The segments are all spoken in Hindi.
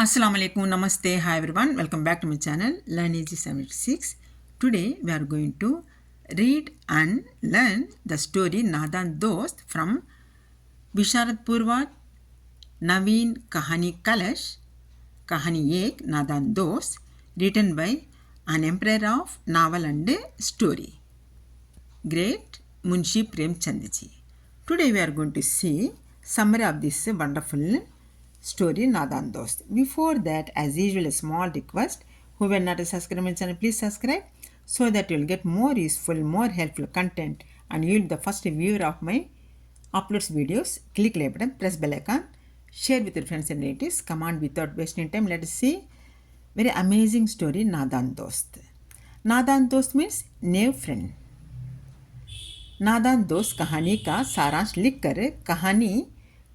Assalamu alaikum, namaste, hi everyone, welcome back to my channel Learn Easy 76. Today we are going to read and learn the story Nadan Dost from Visharad Purvat Naveen Kahani Kalash Kahani Ek Nadan Dost, written by an emperor of novel and story, great Munshi Premchandji. Today we are going to see summary of this wonderful story Nadan Dost. Before that, as usual, a small request: who were not a subscriber to my channel, please subscribe so that you will get more useful, more helpful content, and you will be the first viewer of my uploads videos. Click like button, press bell icon, share with your friends and relatives. Come on, without wasting time, let us see very amazing story Nadan Dost. Nadan Dost means new friend. नादान दोस्त कहानी का सारांश लिखकर कहानी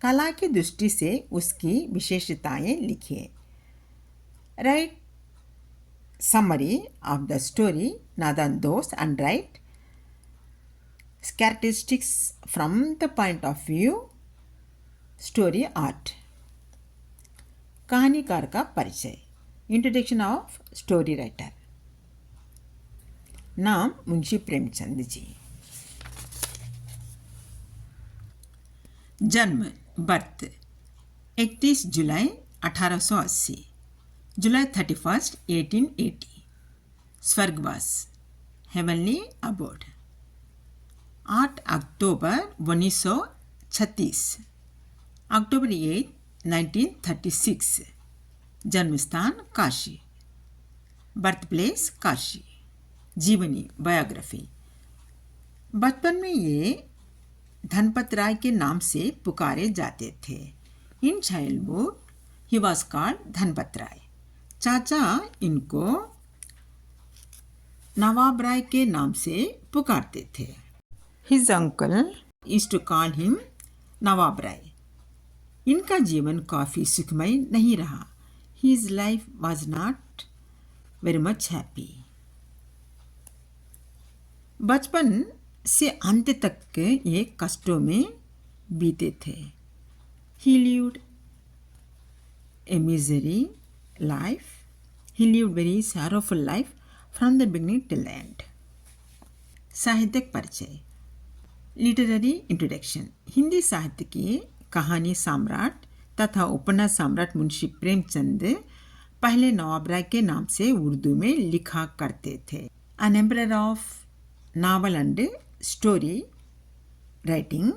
कला की दृष्टि से उसकी विशेषताएं लिखिए. Right summary of the story Nadan Dost and write characteristics from the point of view story art. कहानीकार का परिचय. Introduction of story writer. नाम मुंशी प्रेमचंद जी. जन्म बर्थ 31 जुलाई 1880, जुलाई 31, 1880. स्वर्गवास हेवनली अबोर्ड 8 अक्टूबर 1936, अक्टूबर 8, 1936. जन्मस्थान काशी, बर्थ प्लेस काशी. जीवनी बायोग्राफी. बचपन में ये धनपत राय के नाम से पुकारे जाते थे. इन चाइल्डहुड ही वॉज कॉल्ड धनपत राय. चाचा इनको नवाब राय के नाम से पुकारते थे. His uncle used to call him Nawab Rai. इनका जीवन काफ़ी सुखमय नहीं रहा. His life was not very much happy. बचपन से अंत तक ये कष्टों में बीते थे. He lived a misery life. He lived very sorrowful life from the beginning till the end. साहित्यिक परिचय. Literary introduction. हिंदी साहित्य के कहानी सम्राट तथा उपन्यास सम्राट मुंशी प्रेमचंद पहले नवाब राय के नाम से उर्दू में लिखा करते थे. An emperor of novel and story writing,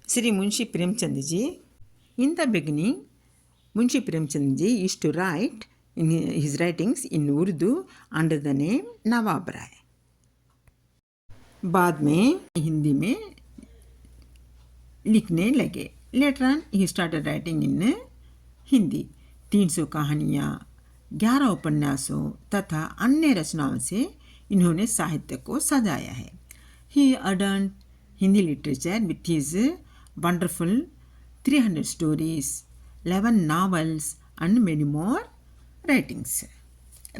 Sri Munshi Premchand ji. In the beginning, Munshi Premchand ji used to write in his writings in Urdu under the name Nawab Rai. बाद में हिंदी में लिखने लगे. Later on, he started writing in Hindi. 300 कहानियाँ, 11 उपन्यासों तथा अन्य रचनाओं से इन्होंने साहित्य को सजाया है. He adorned Hindi literature with his wonderful 300 stories, 11 novels and many more writings.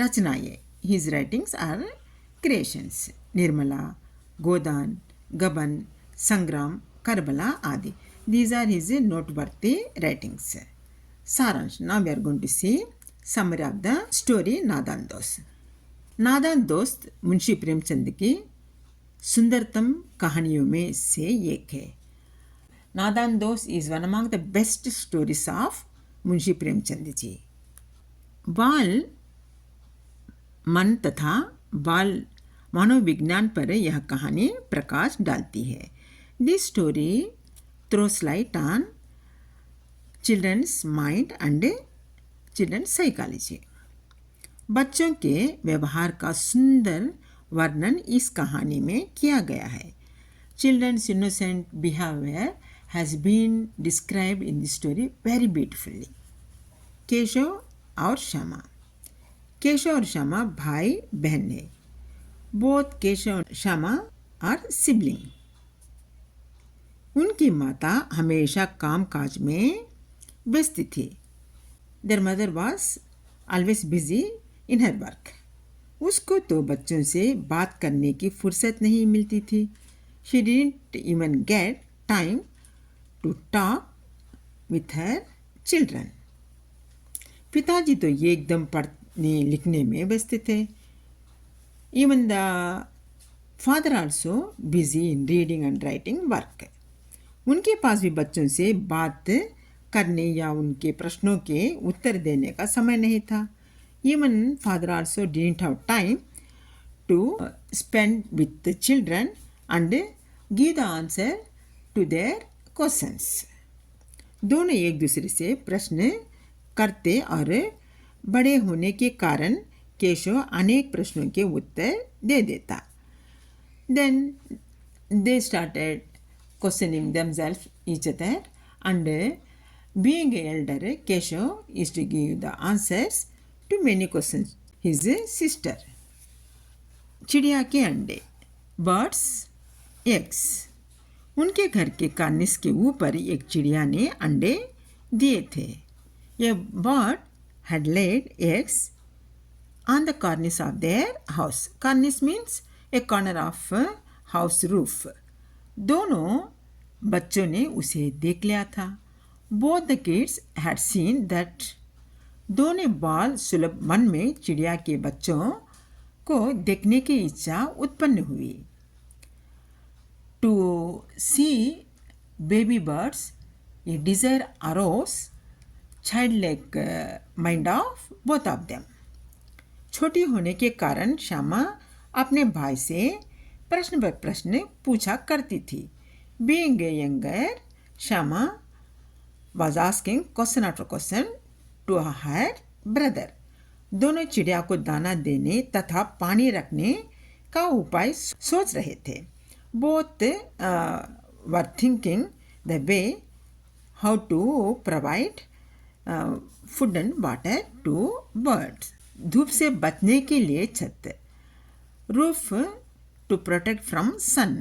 रचनाएं. His writings are creations. Nirmala, गोदान, गबन, संग्राम, करबला आदि. These are his noteworthy writings. सारांश. Now we are going to see summary of the story नादान दोस्त. नादान दोस्त मुंशी प्रेमचंद की सुंदरतम कहानियों में से एक है. Nadan Dost is one among the best stories of Munshi Premchand ji. बाल मन तथा बाल मनोविज्ञान पर यह कहानी प्रकाश डालती है. This story throws light on children's mind and children's psychology. बच्चों के व्यवहार का सुंदर वर्णन इस कहानी में किया गया है. Children's innocent behaviour has been described in the story very beautifully. Keshav और श्यामा. केशव और श्यामा भाई बहन है. बोथ केशव और श्यामा आर सिबलिंग. उनकी माता हमेशा काम काज में व्यस्त थी. There mother was always busy in her work. उसको तो बच्चों से बात करने की फुर्सत नहीं मिलती थी. She didn't even get time to talk with her children. पिताजी तो ये एकदम पढ़ने लिखने में व्यस्त थे. Even the father also busy in reading and writing work. उनके पास भी बच्चों से बात करने या उनके प्रश्नों के उत्तर देने का समय नहीं था. Even father also didn't have time to spend with the children and give the answer to their questions. दोनों एक दूसरे से प्रश्न करते और बड़े होने के कारण केशव अनेक प्रश्नों के उत्तर दे देता. Then they started questioning themselves each other and being an elder, Keshav used to give the answers to many questions. His sister. चिड़िया के अंडे, बर्ड्स एग्स. उनके घर के कार्निस के ऊपर एक चिड़िया ने अंडे दिए थे. A bird had laid eggs on the cornice of their house. Cornice means a corner of house roof. दोनों बच्चों ने उसे देख लिया था. Both the kids had seen that. दोनों बाल सुलभ मन में चिड़िया के बच्चों को देखने की इच्छा उत्पन्न हुई. To see baby birds, a desire arose, childlike mind of both of them. छोटी होने के कारण श्यामा अपने भाई से प्रश्न पर प्रश्न पूछा करती थी. Being a younger, Shama was asking question after question to her brother. दोनों चिड़िया को दाना देने तथा पानी रखने का उपाय सोच रहे थे. Both were thinking the way how to provide food and water to birds. धूप से बचने के लिए छत, roof to protect from sun.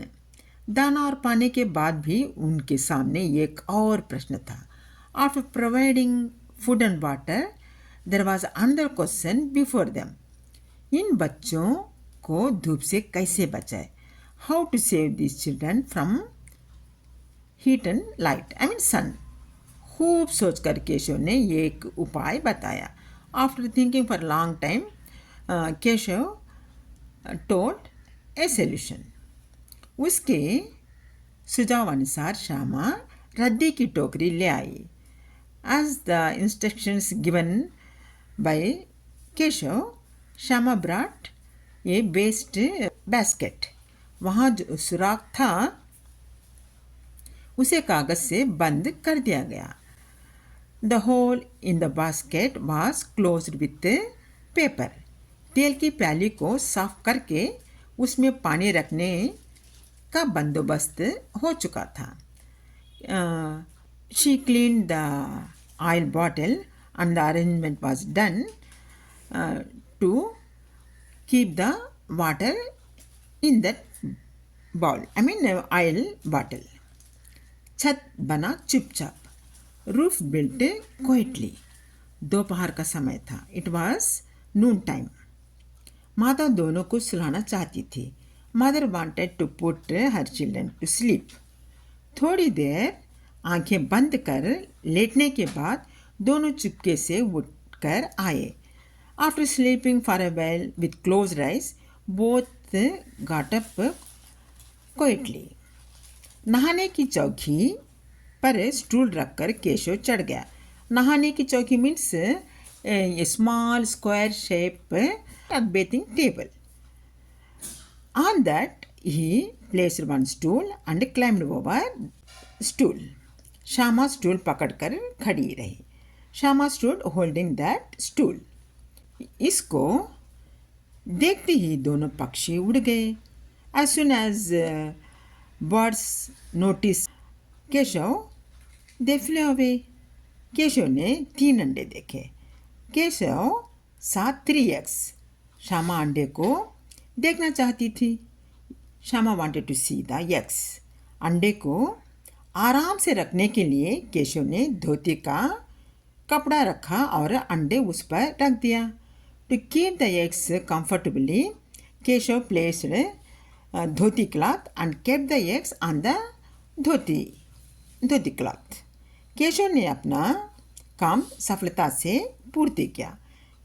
दाना और पानी के बाद भी उनके सामने एक और प्रश्न था. After providing food and water, there was another question before them. इन बच्चों को धूप से कैसे बचाए? How to save these children from heat and light? I mean sun. खूब सोचकर केशव ने एक उपाय बताया. After thinking for a long time, Keshav told a solution. उसके सुझाव अनुसार श्यामा रद्दी की टोकरी ले आई. As the instructions given by Keshav, Shama brought a waste basket. वहाँ जो सुराख था उसे कागज से बंद कर दिया गया. The hole in the basket was closed with paper. तेल की प्याली को साफ करके उसमें पानी रखने का बंदोबस्त हो चुका था. She cleaned the oil bottle and the arrangement was done to keep the water in that bowl. I mean oil bottle. छत बना चुपचाप. Roof built quietly. दोपहर का समय था. It was noon time. माता दोनों को सुलाना चाहती थी. Mother wanted to put her children to sleep. थोड़ी देर आंखें बंद कर लेटने के बाद दोनों चुपके से उठकर आए. After sleeping for a while with closed eyes, both got up quietly. नहाने की चौकी पर स्टूल रखकर केशव चढ़ गया. नहाने की चौकी means a small square shape bathing table. On that he placed one stool and climbed over stool. Shyama stool पकड़कर खड़ी रही. Shyama stood holding that stool. इसको देखते ही दोनों पक्षी उड़ गए. As soon as birds noticed Keshav, they flew away. Keshav ने 3 अंडे देखे. केशव साथ 3 eggs. श्यामा अंडे को देखना चाहती थी. Shyama wanted to see the eggs. अंडे को आराम से रखने के लिए केशव ने धोती का कपड़ा रखा और अंडे उस पर रख दिया. To keep the eggs comfortably, Keshav placed dhoti cloth and kept the eggs on the dhoti cloth. Keshav ने अपना काम सफलता से पूर्ति किया।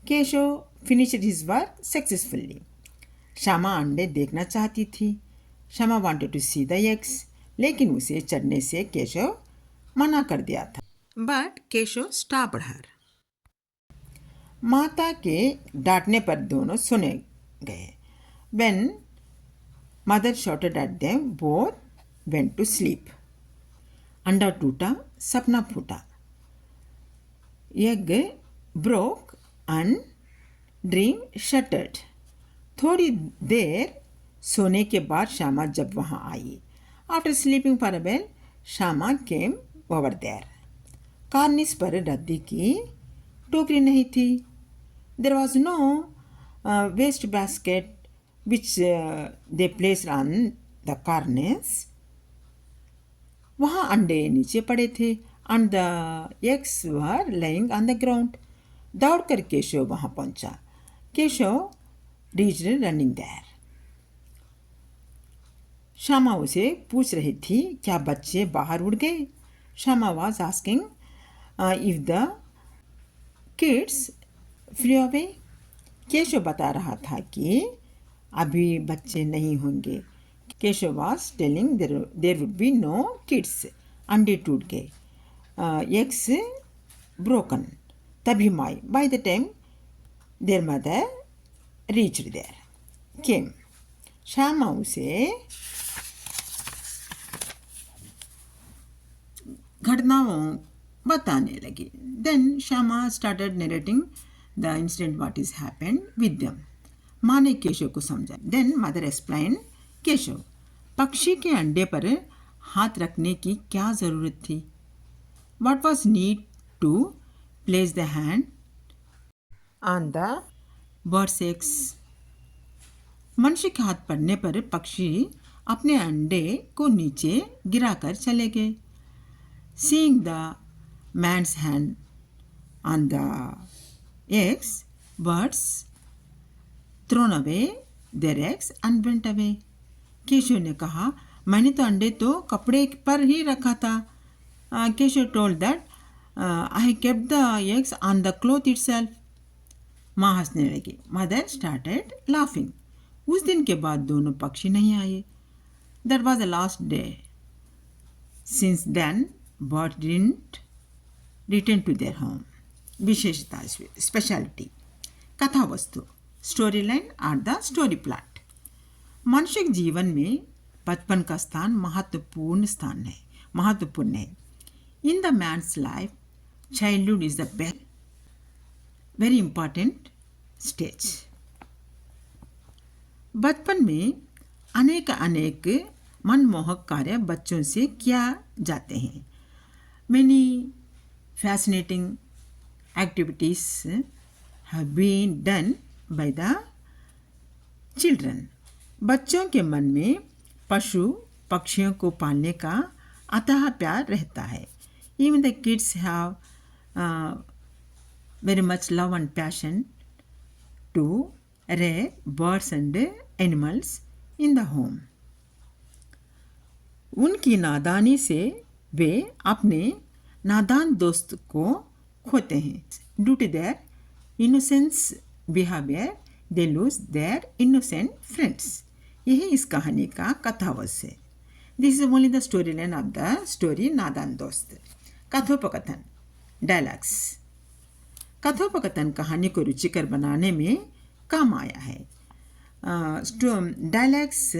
Keshav finished his work successfully. Shyama अंडे देखना चाहती थी। Shyama wanted to see the eggs, लेकिन उसे चढ़ने से केशव मना कर दिया था। But Keshav stopped her. माता के डांटने पर दोनों सुने गए। When mother shouted at them, both went to sleep. अंडा टूटा, सपना फूटा। Egg broke and dream shattered. थोड़ी देर सोने के बाद श्यामा जब वहाँ आई। After sleeping for a while, Shyama came over there. Cornish पर रद्दी की टोकरी नहीं थी। There was no waste basket which they placed on the cornice. वहाँ अंडे नीचे पड़े थे and the eggs were lying on the ground. दौड़कर केशव वहाँ पहुँचा। Keshav reached running there. Shyama उसे पूछ रही थी क्या बच्चे बाहर उड़ गए। Shyama was asking if the kids flew away. Keshav बता रहा था कि अभी बच्चे नहीं होंगे। Keshav was telling there would be no kids. अंडे टूट गए। eggs broken. तभी माई by the time their mother reached there came. Shyama उसे घटनाओं बताने लगी। Then Shyama started narrating the incident what is happened with them. माँ ने केशव को समझा। Then mother explained केशव, पक्षी के अंडे पर हाथ रखने की क्या ज़रूरत थी? What was need to place the hand on the bird's eggs? मनुष्य के हाथ पड़ने पर पक्षी अपने अंडे को नीचे गिराकर चले गए। Seeing the man's hand on the eggs, birds thrown away their eggs and went away. Keshav ने कहा, मैंने तो अंडे तो कपड़े पर ही रखा था। Keshav told that I kept the eggs on the cloth itself. माँ हंसने लगी। Mother started laughing. उस दिन के बाद दोनों पक्षी नहीं आए। That was the last day. Since then, birds didn't return to their home. विशेषता स्पेशलिटी कथा वस्तु स्टोरी लाइन और द स्टोरी प्लॉट। मनुष्य के जीवन में बचपन का स्थान महत्वपूर्ण है। In the man's life childhood is the best very important stage. बचपन में अनेक मनमोहक कार्य बच्चों से किया जाते हैं। Many fascinating activities have been done by the children. बच्चों के मन में पशु पक्षियों को पालने का अथाह प्यार रहता है। Even the kids have very much love and passion to rear birds and animals in the home. उनकी नादानी से वे अपने नादान दोस्त को खोते हैं। Due to their innocence behaviour they lose their innocent friends. यही इस कहानी का कथावश है। This is only the story line of the story Nadan Dost. कथोपकथन dialogues. कथोपकथन कहानी को रुचिकर बनाने में काम आया है। Dialogues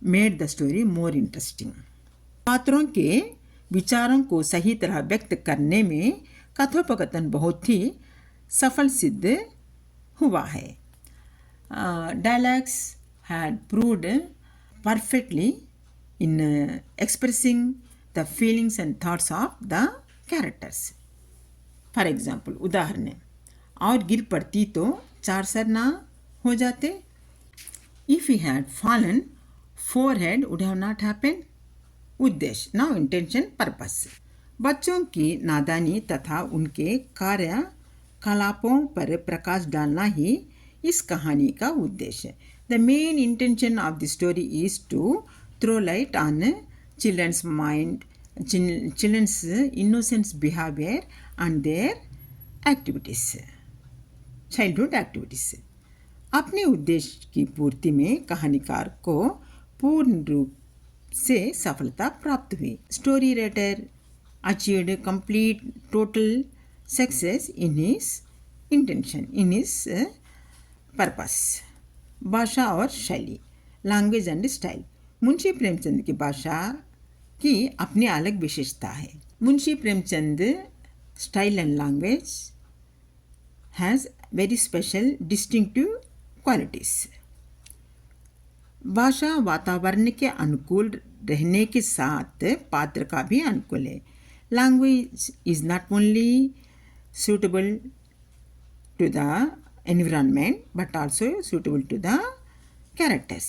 made the story more interesting. पात्रों के विचारों को सही तरह व्यक्त करने में कथोपकथन बहुत ही सफल सिद्ध हुआ है। Dialogues had proved perfectly in expressing the feelings and thoughts of the characters. For example उदाहरण, और गिर पड़ती तो चार सर ना हो जाते। If he had fallen forehead would have not happened. उद्देश्य नाउ इंटेंशन पर्पस। बच्चों की नादानी तथा उनके कार्यकलापों पर प्रकाश डालना ही इस कहानी का उद्देश्य। The main intention of the story is to throw light on children's mind children's innocent behavior and their activities, childhood activities. अपने उद्देश्य की पूर्ति में कहानीकार को पूर्ण रूप से सफलता प्राप्त हुई. Story writer achieved complete total success in his intention, in his purpose. भाषा और शैली, language and style. Munshi Premchand की भाषा की अपनी अलग विशेषता है. Munshi Premchand style and language has very special distinctive qualities. भाषा वातावरण के अनुकूल रहने के साथ पात्र का भी अनुकूल है. Language is not only suitable to the environment but also suitable to the characters.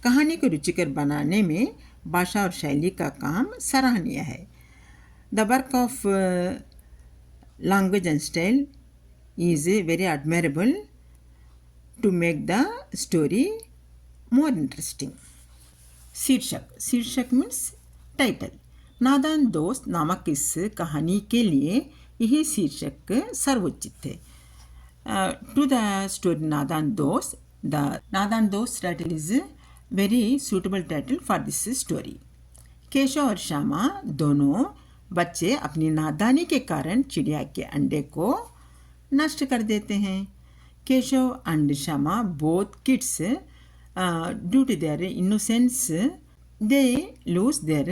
कहानी को रुचिकर बनाने में भाषा और शैली का काम सराहनीय है. The work of language and style is very admirable to make the story more interesting. शीर्षक means title. नादान दोस्त नामक इस कहानी के लिए यही शीर्षक सर्वोचित है. टू द स्टोरी नादान दोस्त title is very suitable title for this story. Keshav और श्यामा दोनों बच्चे अपनी नादानी के कारण चिड़िया के अंडे को नष्ट कर देते हैं. Keshav and Shyama both kids due to their innocence they lose their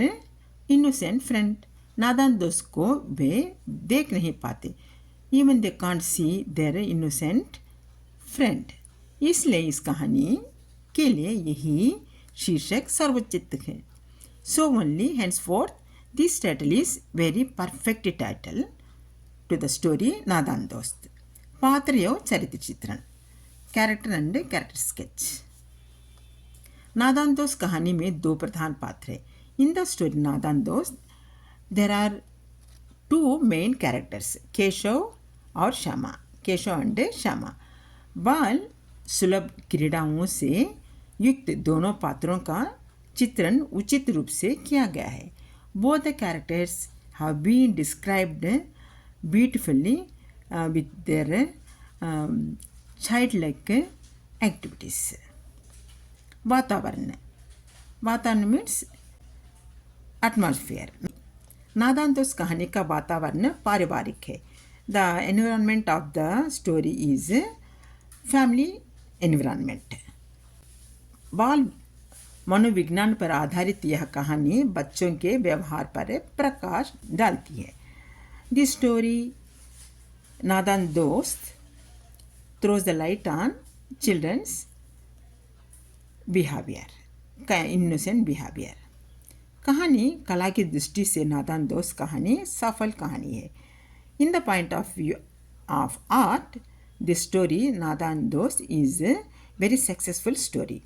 innocent friend. नादान दोस्त को वे देख नहीं पाते. Even they can't see their innocent friend. इसलिए इस कहानी के लिए यही शीर्षक सर्वोचित है. So only henceforth this title is very perfect title to the story Nadan Dost. पात्र एवं चरित्र चित्रण, कैरेक्टर एंड कैरेक्टर स्केच. नादान दोस्त कहानी में दो प्रधान पात्र हैं. इन द स्टोरी नादान दोस्त there are two main characters, Keshav और श्यामा. केशव एंड श्यामा. बाल सुलभ क्रीड़ाओं से युक्त दोनों पात्रों का चित्रण उचित रूप से किया गया है. Both the characters have been described beautifully with their childlike activities. वातावरण means atmosphere. नादान दोस्त कहानी का वातावरण पारिवारिक है. The environment of the story is family environment. बाल मनोविज्ञान पर आधारित यह कहानी बच्चों के व्यवहार पर प्रकाश डालती है. The story Nadan Dost throws the light on children's behaviour, innocent behaviour. कहानी कला की दृष्टि से नादान दोस्त कहानी सफल कहानी है. In the point of view of art the story Nadan Dost is very successful story.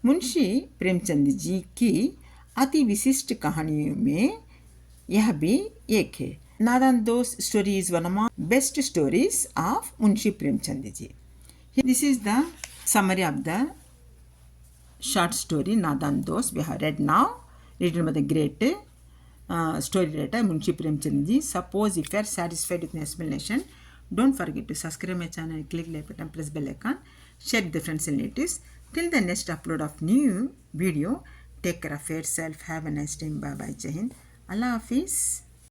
Munshi Premchand ji की अति विशिष्ट कहानियों में यह भी एक है. Nadan Dost story is one of best stories of Munshi Premchand ji. This is the summary of the short story नादान दोस्त we have read now, written by the great story writer Munshi Premchand ji. Suppose if you are satisfied with the explanation, don't forget to subscribe my channel, click like button, press bell icon, share with the friends and relatives. Till the next upload of new video, take care of yourself. Have a nice time. Bye bye. Jai Hind. Allah Hafiz.